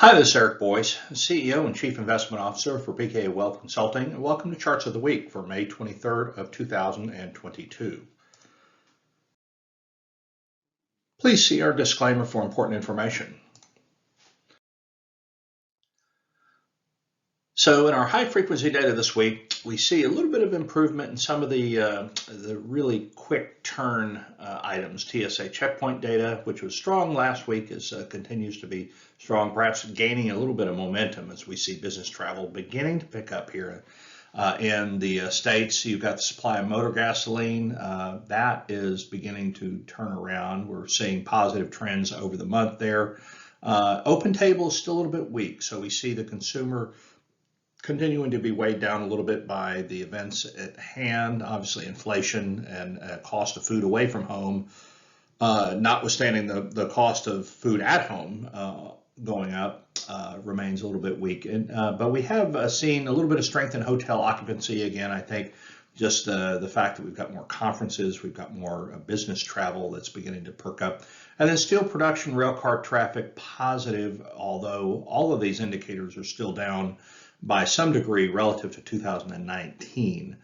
Hi, this is Eric Boyce, CEO and Chief Investment Officer for BKA Wealth Consulting, and welcome to Charts of the Week for May 23rd of 2022. Please see our disclaimer for important information. So in our high frequency data this week, we see a little bit of improvement in some of the really quick turn items. TSA checkpoint data, which was strong last week, continues to be strong, perhaps gaining a little bit of momentum as we see business travel beginning to pick up here in the States. You've got the supply of motor gasoline. That is beginning to turn around. We're seeing positive trends over the month there. Open table is still a little bit weak, so we see the consumer continuing to be weighed down a little bit by the events at hand, obviously inflation and cost of food away from home, notwithstanding the cost of food at home going up remains a little bit weak. But we have seen a little bit of strength in hotel occupancy again. I think just the fact that we've got more conferences, we've got more business travel that's beginning to perk up. And then steel production, rail car traffic positive, although all of these indicators are still down by some degree relative to 2019.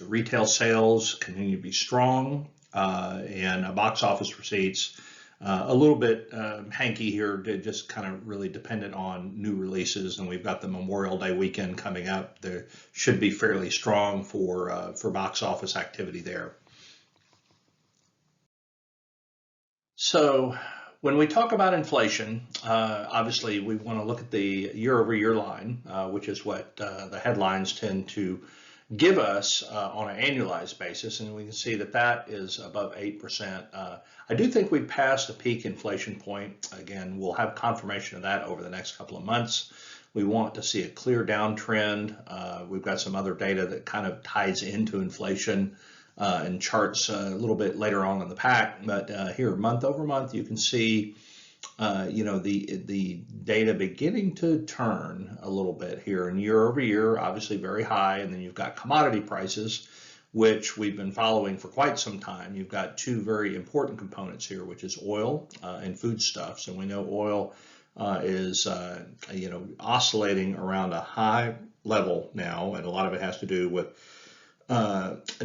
Retail sales continue to be strong, and box office receipts a little bit hanky here, just kind of really dependent on new releases. And we've got the Memorial Day weekend coming up. There should be fairly strong for box office activity there. So when we talk about inflation, obviously we want to look at the year-over-year line, which is what the headlines tend to give us on an annualized basis, and we can see that that is above 8%. I do think we've passed a peak inflation point. Again, we'll have confirmation of that over the next couple of months. We want to see a clear downtrend. We've got some other data that kind of ties into inflation and charts a little bit later on in the pack, but here month over month you can see the data beginning to turn a little bit here, and year over year obviously very high. And then you've got commodity prices, which we've been following for quite some time. You've got two very important components here, which is oil and foodstuffs, and we know oil is oscillating around a high level now, and a lot of it has to do with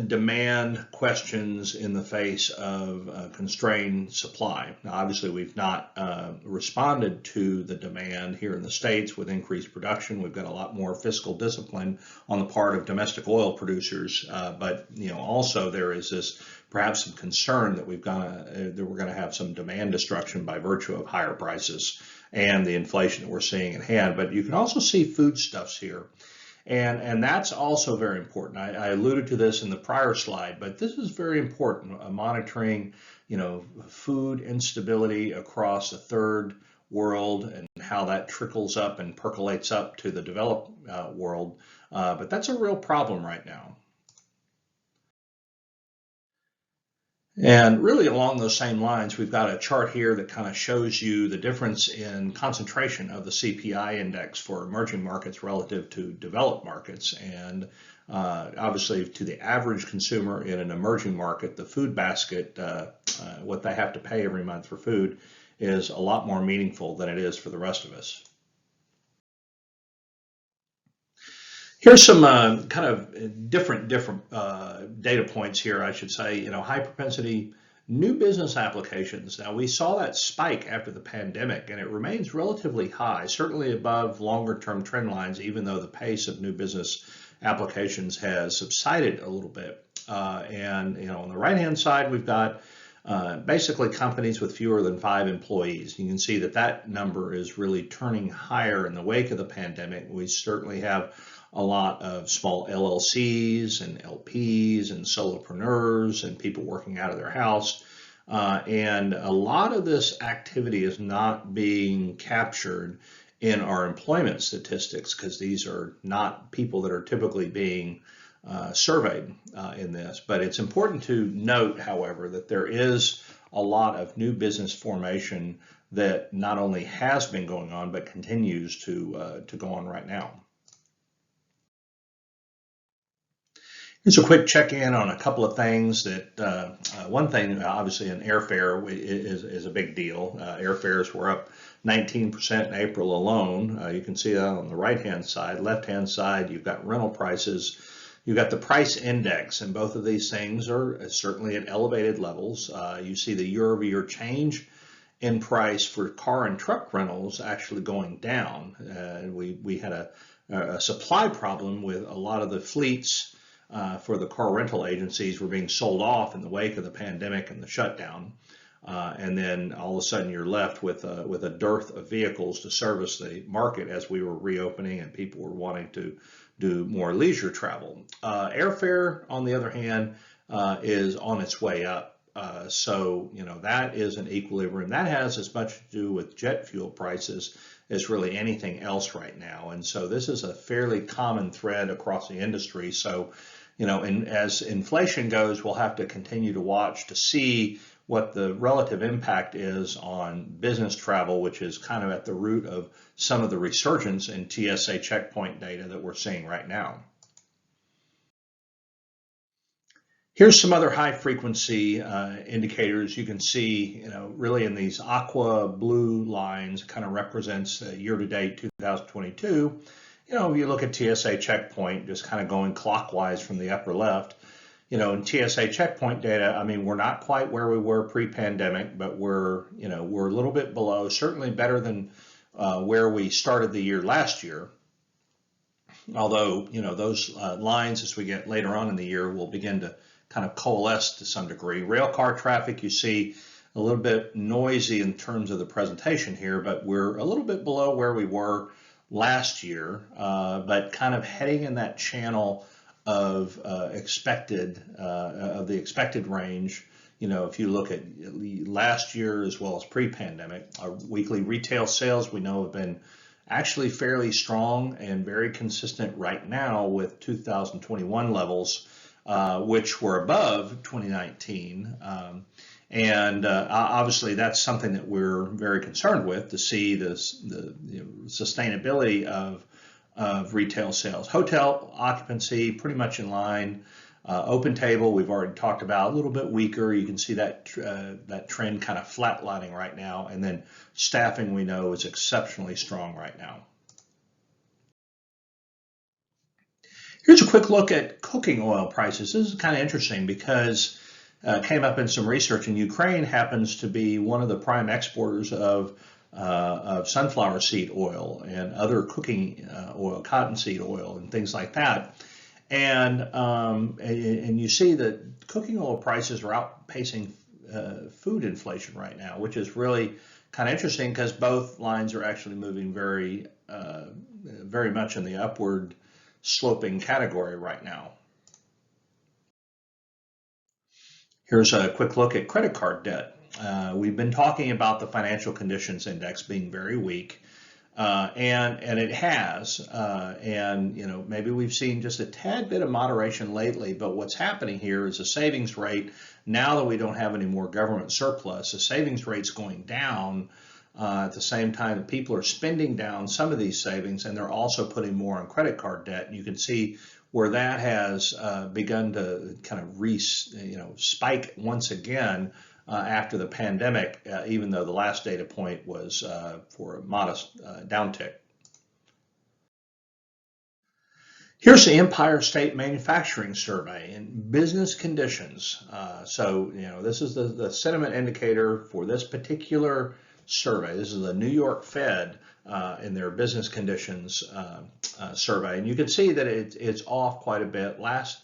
demand questions in the face of constrained supply. Now, obviously, we've not responded to the demand here in the States with increased production. We've got a lot more fiscal discipline on the part of domestic oil producers, but also there is this perhaps some concern that we're going to have some demand destruction by virtue of higher prices and the inflation that we're seeing at hand. But you can also see foodstuffs here. And that's also very important. I alluded to this in the prior slide, but this is very important, monitoring, food instability across the third world and how that trickles up and percolates up to the developed world. But that's a real problem right now. And really along those same lines, we've got a chart here that kind of shows you the difference in concentration of the CPI index for emerging markets relative to developed markets. And obviously to the average consumer in an emerging market, the food basket, what they have to pay every month for food, is a lot more meaningful than it is for the rest of us. Here's some kind of different data points here, I should say. High propensity new business applications. Now, we saw that spike after the pandemic, and it remains relatively high, certainly above longer term trend lines, even though the pace of new business applications has subsided a little bit. And on the right hand side, we've got basically companies with fewer than 5 employees. You can see that that number is really turning higher in the wake of the pandemic. We certainly have a lot of small LLCs and LPs and solopreneurs and people working out of their house. And a lot of this activity is not being captured in our employment statistics because these are not people that are typically being surveyed in this. But it's important to note, however, that there is a lot of new business formation that not only has been going on, but continues to go on right now. Here's a quick check-in on a couple of things that, one thing, obviously, in airfare is a big deal. Airfares were up 19% in April alone. You can see that on the right-hand side. Left-hand side, you've got rental prices. You've got the price index, and both of these things are certainly at elevated levels. You see the year-over-year change in price for car and truck rentals actually going down. We had a supply problem with a lot of the fleets for the car rental agencies were being sold off in the wake of the pandemic and the shutdown. And then all of a sudden you're left with a dearth of vehicles to service the market as we were reopening and people were wanting to do more leisure travel. Airfare, on the other hand, is on its way up. So, that is an equilibrium. That has as much to do with jet fuel prices as really anything else right now. And so this is a fairly common thread across the industry. So, as inflation goes, we'll have to continue to watch to see what the relative impact is on business travel, which is kind of at the root of some of the resurgence in TSA checkpoint data that we're seeing right now. Here's some other high frequency indicators. You can see, really in these aqua blue lines, kind of represents year to date 2022. If you look at TSA checkpoint, just kind of going clockwise from the upper left, in TSA checkpoint data, I mean, we're not quite where we were pre-pandemic, but we're a little bit below, certainly better than where we started the year last year. Although, those lines as we get later on in the year will begin to kind of coalesce to some degree. Rail car traffic, you see a little bit noisy in terms of the presentation here, but we're a little bit below where we were last year, but kind of heading in that channel of the expected range. If you look at last year as well as pre-pandemic, our weekly retail sales we know have been actually fairly strong and very consistent right now with 2021 levels, which were above 2019. And obviously that's something that we're very concerned with, to see the sustainability of retail sales. Hotel occupancy pretty much in line. Open table we've already talked about, a little bit weaker. You can see that trend kind of flatlining right now. And then staffing we know is exceptionally strong right now. Here's a quick look at cooking oil prices. This is kind of interesting because it came up in some research, and Ukraine happens to be one of the prime exporters of sunflower seed oil and other cooking oil, cottonseed oil, and things like that. And you see that cooking oil prices are outpacing food inflation right now, which is really kind of interesting because both lines are actually moving very much in the upward sloping category right now. Here's a quick look at credit card debt. We've been talking about the financial conditions index being very weak, and it has, and maybe we've seen just a tad bit of moderation lately, but what's happening here is the savings rate, now that we don't have any more government surplus, the savings rate's going down. At the same time, people are spending down some of these savings, and they're also putting more on credit card debt. And you can see where that has begun to kind of spike once again after the pandemic, even though the last data point was for a modest downtick. Here's the Empire State Manufacturing Survey and business conditions. So this is the sentiment indicator for this particular survey. This is the New York Fed in their business conditions survey, and you can see that it's off quite a bit. Last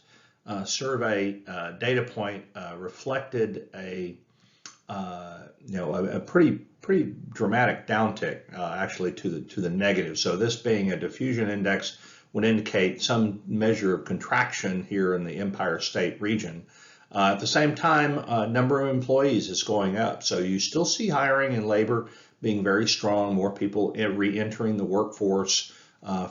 survey data point reflected a pretty dramatic downtick actually to the negative. So this being a diffusion index would indicate some measure of contraction here in the Empire State region. At the same time, number of employees is going up. So you still see hiring and labor being very strong, more people re-entering the workforce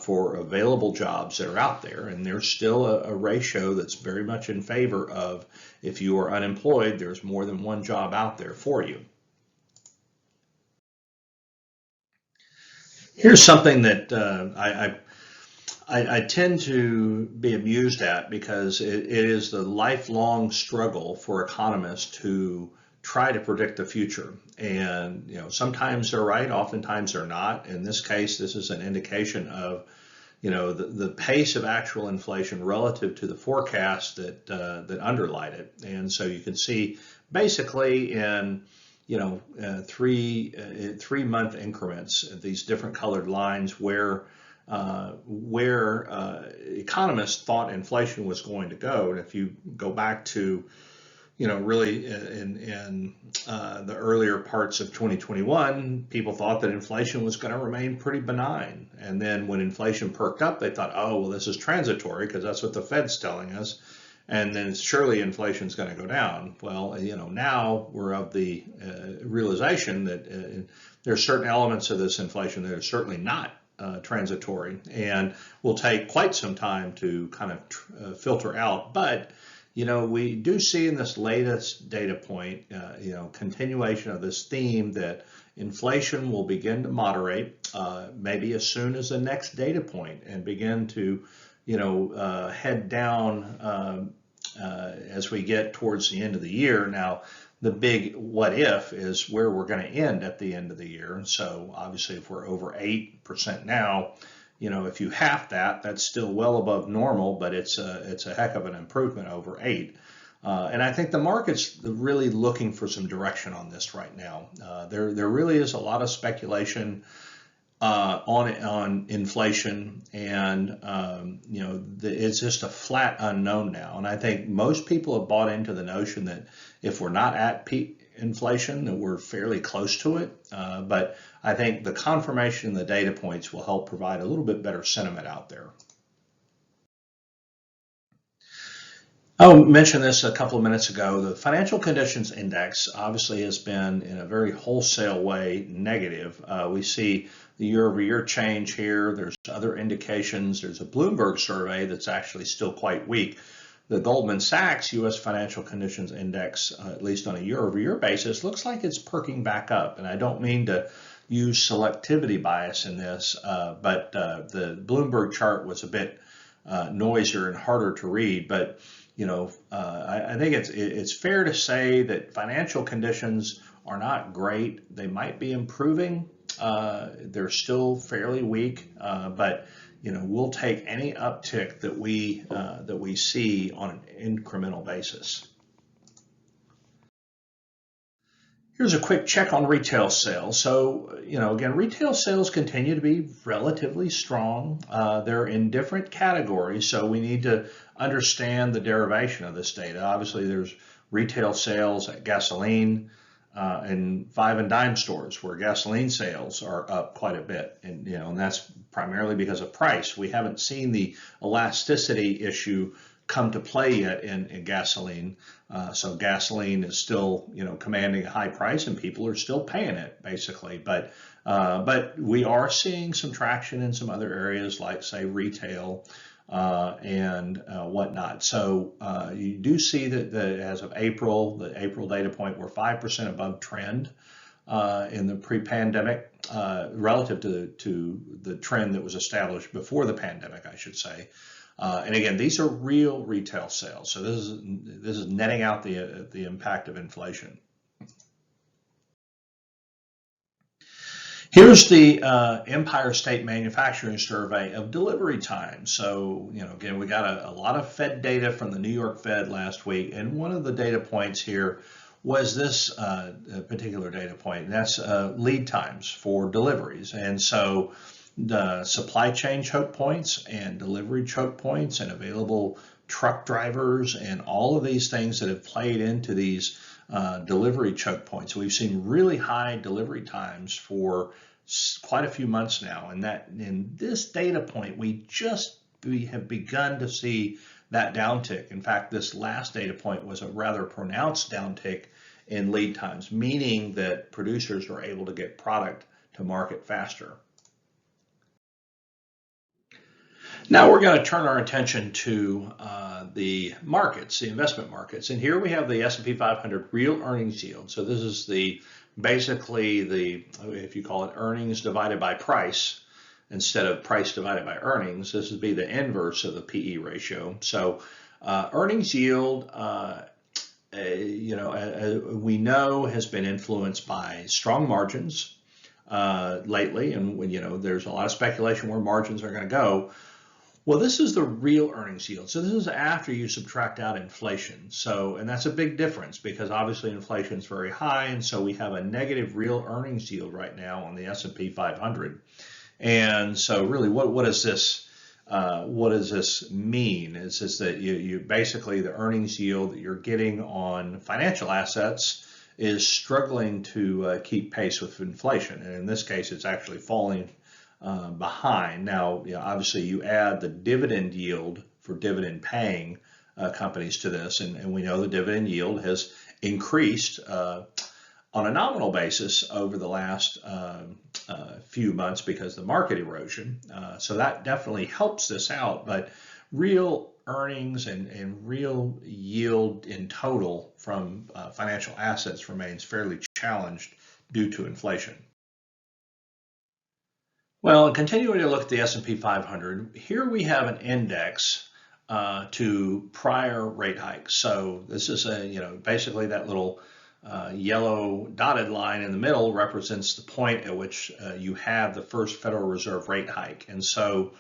for available jobs that are out there. And there's still a ratio that's very much in favor of, if you are unemployed, there's more than one job out there for you. Here's something that I tend to be amused at because it is the lifelong struggle for economists to try to predict the future. And sometimes they're right, oftentimes they're not. In this case, this is an indication of the pace of actual inflation relative to the forecast that underlied it. And so you can see basically in 3 month increments, these different colored lines where economists thought inflation was going to go. And if you go back to really in the earlier parts of 2021, people thought that inflation was going to remain pretty benign. And then when inflation perked up, they thought, oh, well, this is transitory because that's what the Fed's telling us. And then surely inflation is going to go down. Well, now we're of the realization that there are certain elements of this inflation that are certainly not transitory and will take quite some time to kind of filter out. But we do see in this latest data point, continuation of this theme that inflation will begin to moderate, maybe as soon as the next data point, and begin to, head down as we get towards the end of the year. Now, the big what if is where we're going to end at the end of the year. And so obviously if we're over 8% now, if you half that, that's still well above normal, but it's a heck of an improvement over 8. And I think the market's really looking for some direction on this right now. There really is a lot of speculation on inflation, and it's just a flat unknown now. And I think most people have bought into the notion that if we're not at peak inflation, that we're fairly close to it. But I think the confirmation in the data points will help provide a little bit better sentiment out there. I mentioned this a couple of minutes ago. The financial conditions index obviously has been in a very wholesale way negative. We see the year-over-year change here. There's other indications. There's a Bloomberg survey that's actually still quite weak. The Goldman Sachs U.S. Financial Conditions Index, at least on a year-over-year basis, looks like it's perking back up. And I don't mean to use selectivity bias in this, but the Bloomberg chart was a bit noisier and harder to read. But I think it's fair to say that financial conditions are not great. They might be improving. They're still fairly weak, but we'll take any uptick that we see on an incremental basis. Here's a quick check on retail sales. So, again, retail sales continue to be relatively strong. They're in different categories, so we need to understand the derivation of this data. Obviously, there's retail sales at gasoline and 5 and dime stores, where gasoline sales are up quite a bit, and that's primarily because of price. We haven't seen the elasticity issue come to play yet in gasoline. So gasoline is still, commanding a high price, and people are still paying it basically. But we are seeing some traction in some other areas, like say retail and whatnot. So you do see that as of April, the April data point, we're 5% above trend in the pre-pandemic relative to the trend that was established before the pandemic, I should say. And again, these are real retail sales. So this is netting out the impact of inflation. Here's the Empire State Manufacturing Survey of delivery time. So, again, we got a lot of Fed data from the New York Fed last week, and one of the data points here was this particular data point, and that's lead times for deliveries. And so the supply chain choke points and delivery choke points and available truck drivers and all of these things that have played into these delivery choke points. We've seen really high delivery times for quite a few months now, and that in this data point we have begun to see that downtick. In fact, this last data point was a rather pronounced downtick in lead times, meaning that producers are able to get product to market faster. Now we're going to turn our attention to the markets, the investment markets. And here we have the S&P 500 real earnings yield. So this is basically the, if you call it earnings divided by price. instead of price divided by earnings. This would be the inverse of the PE ratio. So earnings yield, we know has been influenced by strong margins lately, and there's a lot of speculation where margins are going to go. Well, this is the real earnings yield. So this is after you subtract out inflation. So, and that's a big difference because obviously inflation is very high, and so we have a negative real earnings yield right now on the S&P 500. And so, really, what does this mean? It's just that you basically the earnings yield that you're getting on financial assets is struggling to keep pace with inflation, and in this case, it's actually falling behind. Now, obviously, you add the dividend yield for dividend-paying companies to this, and we know the dividend yield has increased on a nominal basis over the last few months because of the market erosion. So that definitely helps this out, but real earnings and real yield in total from financial assets remains fairly challenged due to inflation. Well, continuing to look at the S&P 500, here we have an index to prior rate hikes. So this is basically that little yellow dotted line in the middle represents the point at which you have the first Federal Reserve rate hike. And so,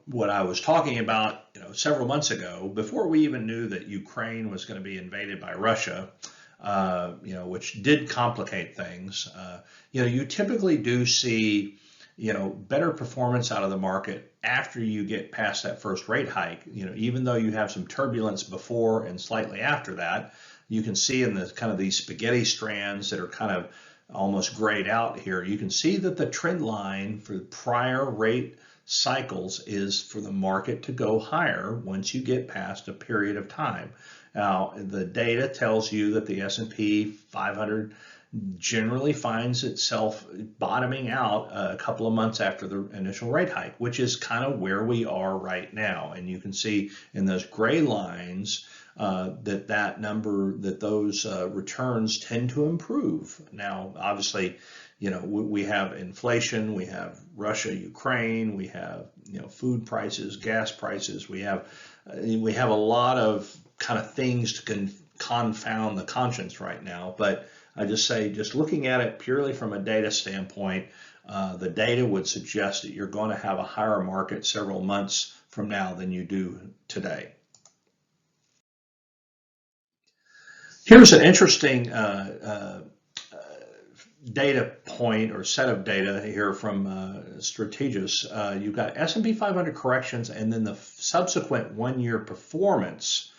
what I was talking about, several months ago, before we even knew that Ukraine was going to be invaded by Russia, which did complicate things, you typically do see better performance out of the market after you get past that first rate hike. Even though you have some turbulence before and slightly after that, you can see in the kind of these spaghetti strands that are kind of almost grayed out here, you can see that the trend line for prior rate cycles is for the market to go higher once you get past a period of time. Now, the data tells you that the S&P 500 generally finds itself bottoming out a couple of months after the initial rate hike, which is kind of where we are right now. And you can see in those gray lines that those returns tend to improve. Now, obviously, we have inflation, we have Russia, Ukraine, we have food prices, gas prices, we have a lot of kind of things to confound the conscience right now. But I just say, just looking at it purely from a data standpoint, the data would suggest that you're going to have a higher market several months from now than you do today. Here's an interesting data point or set of data here from Strategis. You've got S&P 500 corrections and then the subsequent one-year performance.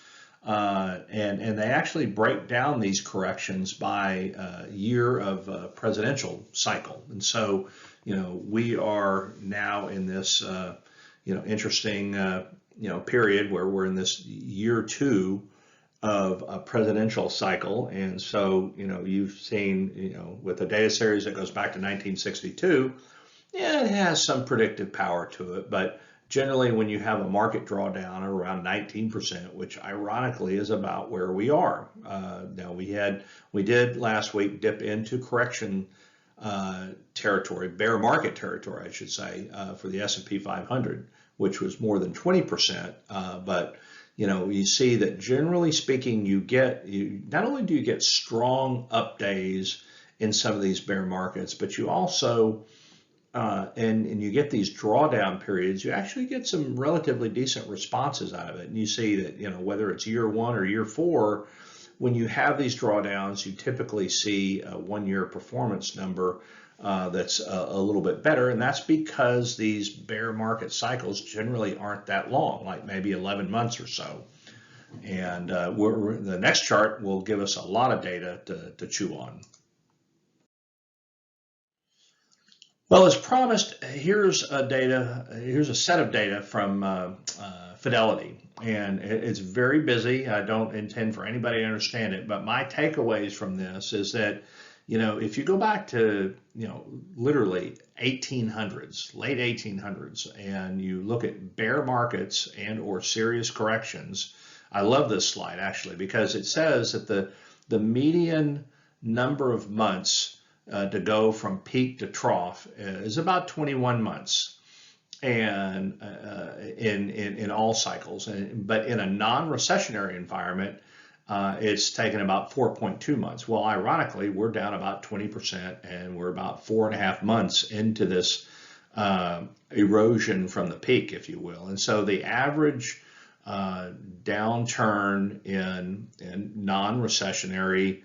And they actually break down these corrections by year of presidential cycle. And so, we are now in this, interesting, period where we're in this year 2 of a presidential cycle. And so, you've seen, with the data series that goes back to 1962, it has some predictive power to it, but generally, when you have a market drawdown around 19%, which ironically is about where we are. Now we did last week dip into correction territory, bear market territory, I should say, for the S&P 500, which was more than 20%. But you see that generally speaking, not only do you get strong up days in some of these bear markets, but you also and you get these drawdown periods, you actually get some relatively decent responses out of it. And you see that, whether it's year 1 or year 4, when you have these drawdowns, you typically see a one-year performance number that's a little bit better. And that's because these bear market cycles generally aren't that long, like maybe 11 months or so. And the next chart will give us a lot of data to chew on. Well, as promised, here's a set of data from Fidelity, and it's very busy. I don't intend for anybody to understand it, but my takeaways from this is that, if you go back to, literally 1800s, late 1800s, and you look at bear markets and or serious corrections, I love this slide actually because it says that the median number of months to go from peak to trough is about 21 months, and in all cycles. But in a non-recessionary environment, it's taken about 4.2 months. Well, ironically, we're down about 20%, and we're about 4.5 months into this erosion from the peak, if you will. And so the average downturn in non-recessionary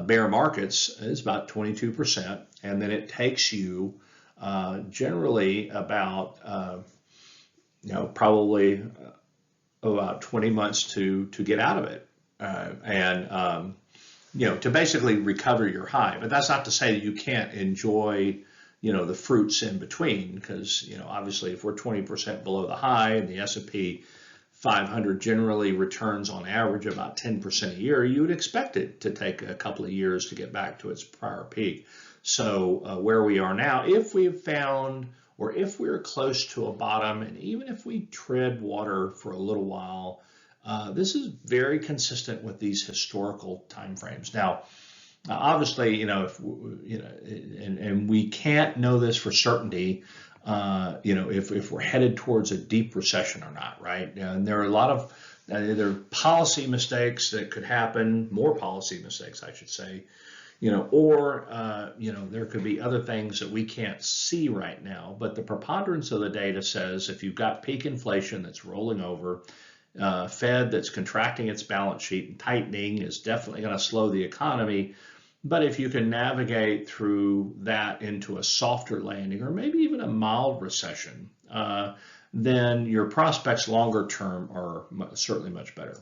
bear markets is about 22%, and then it takes you generally about probably about 20 months to get out of it, and to basically recover your high. But that's not to say that you can't enjoy the fruits in between, because obviously if we're 20% below the high and the S&P 500 generally returns on average about 10% a year, you would expect it to take a couple of years to get back to its prior peak. So where we are now, if we have found, or if we're close to a bottom, and even if we tread water for a little while, this is very consistent with these historical timeframes. Now, obviously, if and we can't know this for certainty, if we're headed towards a deep recession or not, right? And there are a lot of there are policy mistakes that could happen, more policy mistakes, I should say, or there could be other things that we can't see right now. But the preponderance of the data says if you've got peak inflation that's rolling over, Fed that's contracting its balance sheet and tightening is definitely going to slow the economy. But if you can navigate through that into a softer landing, or maybe even a mild recession, then your prospects longer term are certainly much better.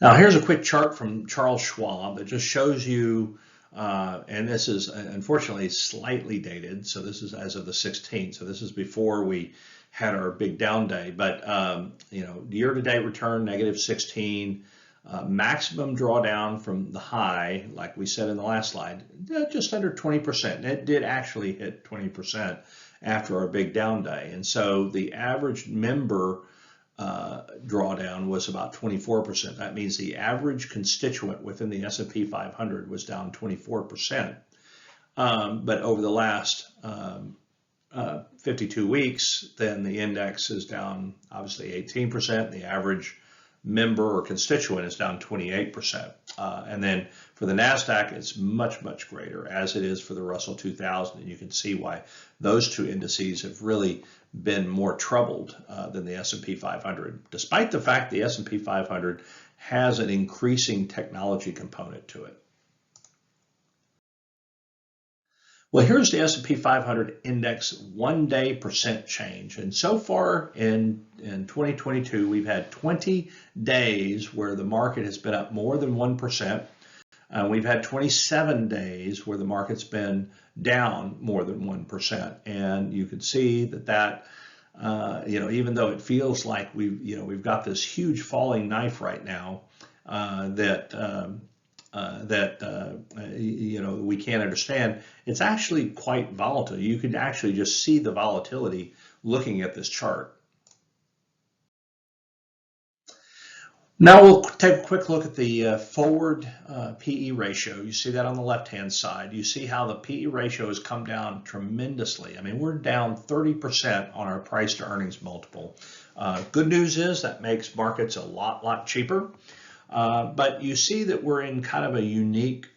Now, here's a quick chart from Charles Schwab that just shows you, and this is unfortunately slightly dated, so this is as of the 16th, so this is before we had our big down day, but year-to-date return, negative 16, maximum drawdown from the high, like we said in the last slide, just under 20%. It did actually hit 20% after our big down day. And so the average member drawdown was about 24%. That means the average constituent within the S&P 500 was down 24%. But over the last 52 weeks, then the index is down obviously 18%. The average member or constituent is down 28%. And then for the NASDAQ, it's much, much greater, as it is for the Russell 2000. And you can see why those two indices have really been more troubled than the S&P 500, despite the fact the S&P 500 has an increasing technology component to it. Well, here's the S&P 500 index one-day percent change. And so far in 2022, we've had 20 days where the market has been up more than 1%. We've had 27 days where the market's been down more than 1%. And you can see that even though it feels like we've got this huge falling knife right now, we can't understand, it's actually quite volatile. You can actually just see the volatility looking at this chart. Now we'll take a quick look at the forward PE ratio. You see that on the left-hand side. You see how the PE ratio has come down tremendously. I mean, we're down 30% on our price to earnings multiple. Good news is that makes markets a lot cheaper. But you see that we're in kind of a unique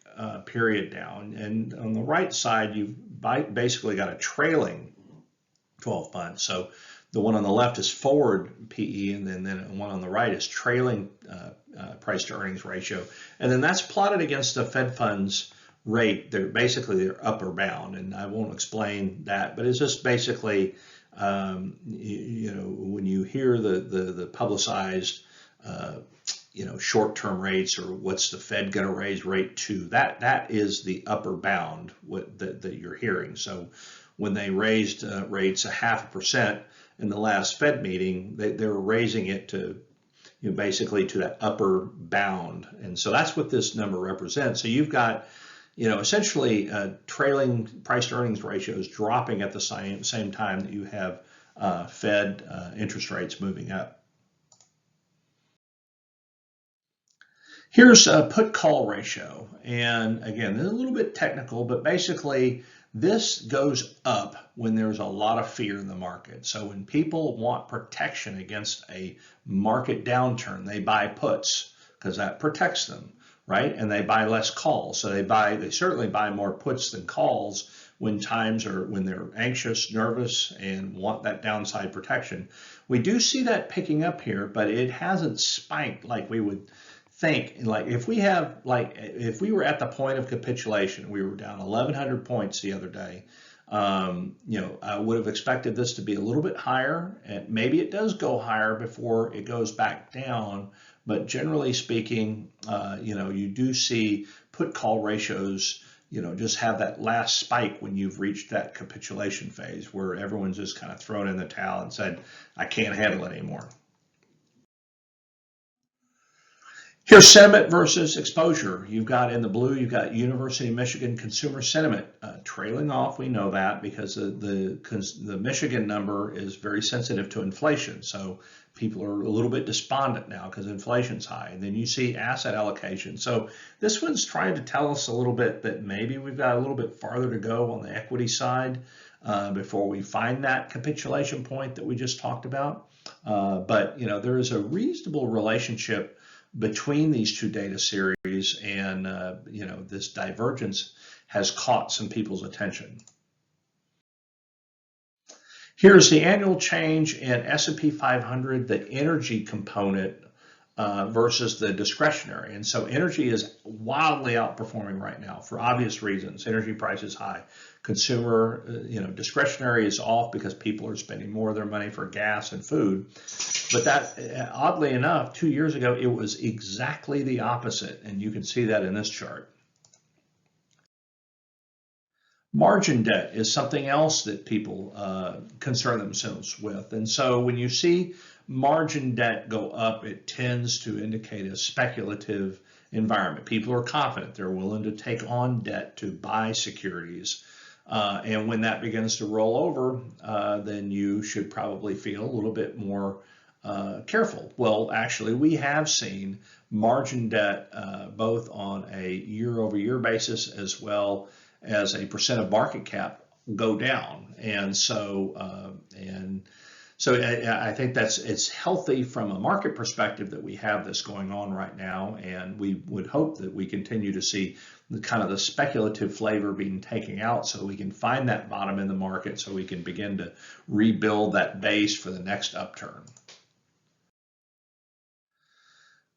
period now. And on the right side, you've basically got a trailing 12 months. So the one on the left is forward PE, and then the one on the right is trailing price to earnings ratio. And then that's plotted against the Fed funds rate. They're basically their upper bound, and I won't explain that, but it's just basically, when you hear the publicized short-term rates, or what's the Fed going to raise rate to, that is the upper bound that you're hearing. So when they raised rates 0.5% in the last Fed meeting, they were raising it to basically to that upper bound, and so that's what this number represents. So you've got essentially trailing price to earnings ratios dropping at the same time that you have Fed interest rates moving up. Here's a put call ratio. And again, this is a little bit technical, but basically this goes up when there's a lot of fear in the market. So when people want protection against a market downturn, they buy puts because that protects them, right? And they buy less calls. So they certainly buy more puts than calls when when they're anxious, nervous, and want that downside protection. We do see that picking up here, but it hasn't spiked like we would think. Like if we were at the point of capitulation, we were down 1,100 points the other day. I would have expected this to be a little bit higher, and maybe it does go higher before it goes back down. But generally speaking, you do see put call ratios, just have that last spike when you've reached that capitulation phase where everyone's just kind of thrown in the towel and said, I can't handle it anymore. Here's sentiment versus exposure. You've got in the blue, you've got University of Michigan consumer sentiment trailing off. We know that because the Michigan number is very sensitive to inflation. So people are a little bit despondent now because inflation's high. And then you see asset allocation. So this one's trying to tell us a little bit that maybe we've got a little bit farther to go on the equity side before we find that capitulation point that we just talked about. But there is a reasonable relationship between these two data series, and this divergence has caught some people's attention. Here's the annual change in S&P 500, the energy component versus the discretionary. And so energy is wildly outperforming right now for obvious reasons. Energy price is high. Consumer, discretionary is off because people are spending more of their money for gas and food. But that, oddly enough, 2 years ago, it was exactly the opposite. And you can see that in this chart. Margin debt is something else that people concern themselves with. And so when you see margin debt go up, it tends to indicate a speculative environment. People are confident. They're willing to take on debt to buy securities. And when that begins to roll over, then you should probably feel a little bit more careful. Well, actually, we have seen margin debt both on a year-over-year basis as well as a percent of market cap go down. And so I think it's healthy from a market perspective that we have this going on right now, and we would hope that we continue to see the kind of the speculative flavor being taken out so we can find that bottom in the market so we can begin to rebuild that base for the next upturn.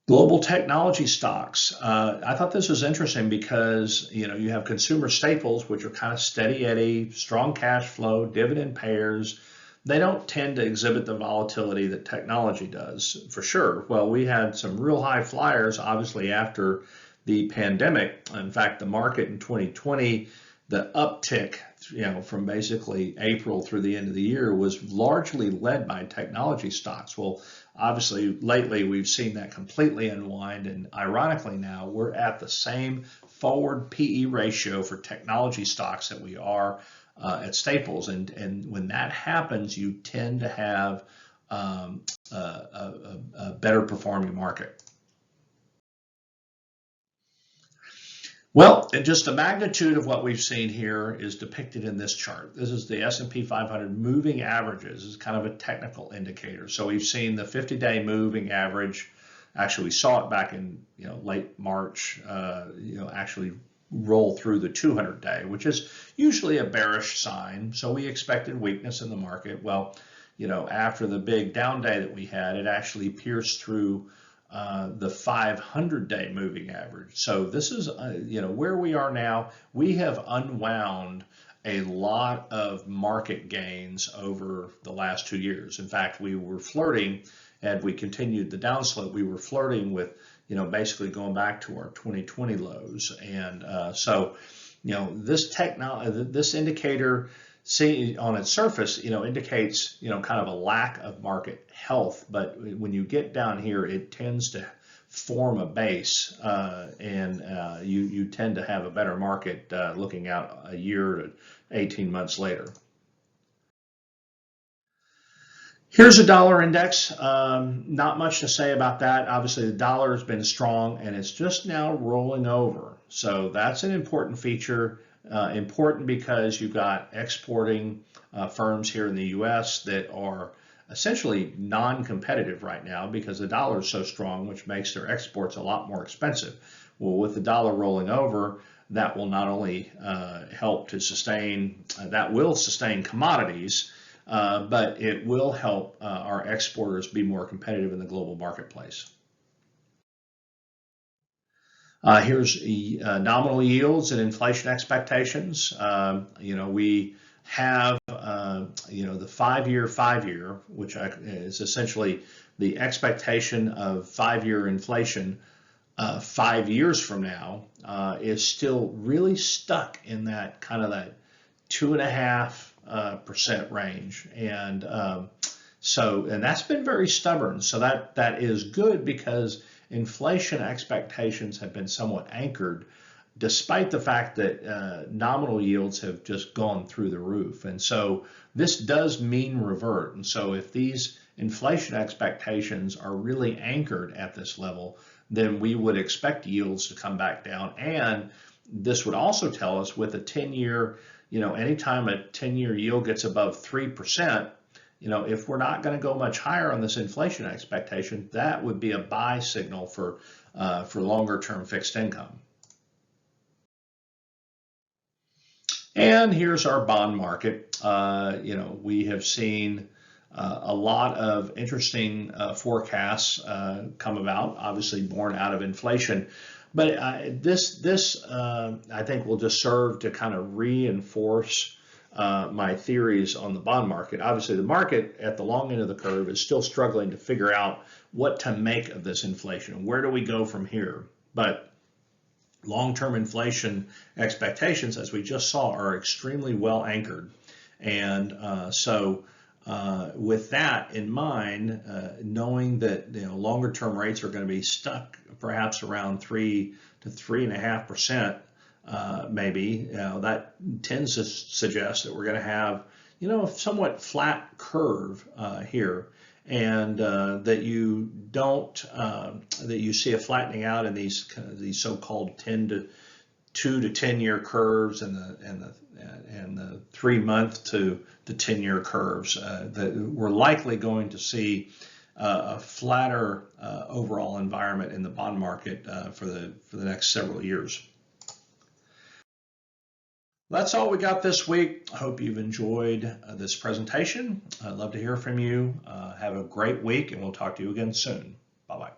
Global technology stocks. I thought this was interesting because you have consumer staples, which are kind of steady eddy, strong cash flow, dividend payers. They don't tend to exhibit the volatility that technology does, for sure. Well, we had some real high flyers, obviously, after the pandemic. In fact, the market in 2020, the uptick, from basically April through the end of the year was largely led by technology stocks. Well, obviously, lately we've seen that completely unwind, and ironically now we're at the same forward PE ratio for technology stocks that we are at staples, and when that happens, you tend to have a better performing market. Well, just the magnitude of what we've seen here is depicted in this chart. This is the S&P 500 moving averages. This is kind of a technical indicator. So we've seen the 50-day moving average. Actually, we saw it back in late March. Actually roll through the 200-day, which is usually a bearish sign. So we expected weakness in the market. Well, after the big down day that we had, it actually pierced through the 500-day moving average. So this is, where we are now. We have unwound a lot of market gains over the last 2 years. In fact, we were flirting, and we continued the downslope. We were flirting with, basically going back to our 2020 lows. And so, this indicator, see on its surface, indicates, kind of a lack of market health. But when you get down here, it tends to form a base, and you tend to have a better market looking out a year to 18 months later. Here's a dollar index. Not much to say about that. Obviously, the dollar has been strong and it's just now rolling over. So that's an important feature. Important because you've got exporting firms here in the U.S. that are essentially non-competitive right now because the dollar is so strong, which makes their exports a lot more expensive. Well, with the dollar rolling over, that will not only help to sustain, that will sustain commodities, but it will help our exporters be more competitive in the global marketplace. Here's nominal yields and inflation expectations. We have, the five-year, which is essentially the expectation of five-year inflation 5 years from now, is still really stuck in that kind of that 2.5% range, and that's been very stubborn. So that is good because inflation expectations have been somewhat anchored, despite the fact that nominal yields have just gone through the roof. And so this does mean revert. And so if these inflation expectations are really anchored at this level, then we would expect yields to come back down. And this would also tell us with a 10-year, anytime a 10-year yield gets above 3%, if we're not going to go much higher on this inflation expectation, that would be a buy signal for longer term fixed income. And here's our bond market. We have seen a lot of interesting forecasts come about, obviously born out of inflation. But this I think will just serve to kind of reinforce my theories on the bond market. Obviously, the market at the long end of the curve is still struggling to figure out what to make of this inflation. Where do we go from here? But long-term inflation expectations, as we just saw, are extremely well anchored. And so with that in mind, knowing that longer-term rates are going to be stuck perhaps around 3 to 3.5%, maybe, that tends to suggest that we're going to have a somewhat flat curve here, and that you don't that you see a flattening out in these so-called 2 to 10 year curves and the 3-month to 10-year curves. That we're likely going to see a flatter overall environment in the bond market for the next several years. That's all we got this week. I hope you've enjoyed this presentation. I'd love to hear from you. Have a great week, and we'll talk to you again soon. Bye-bye.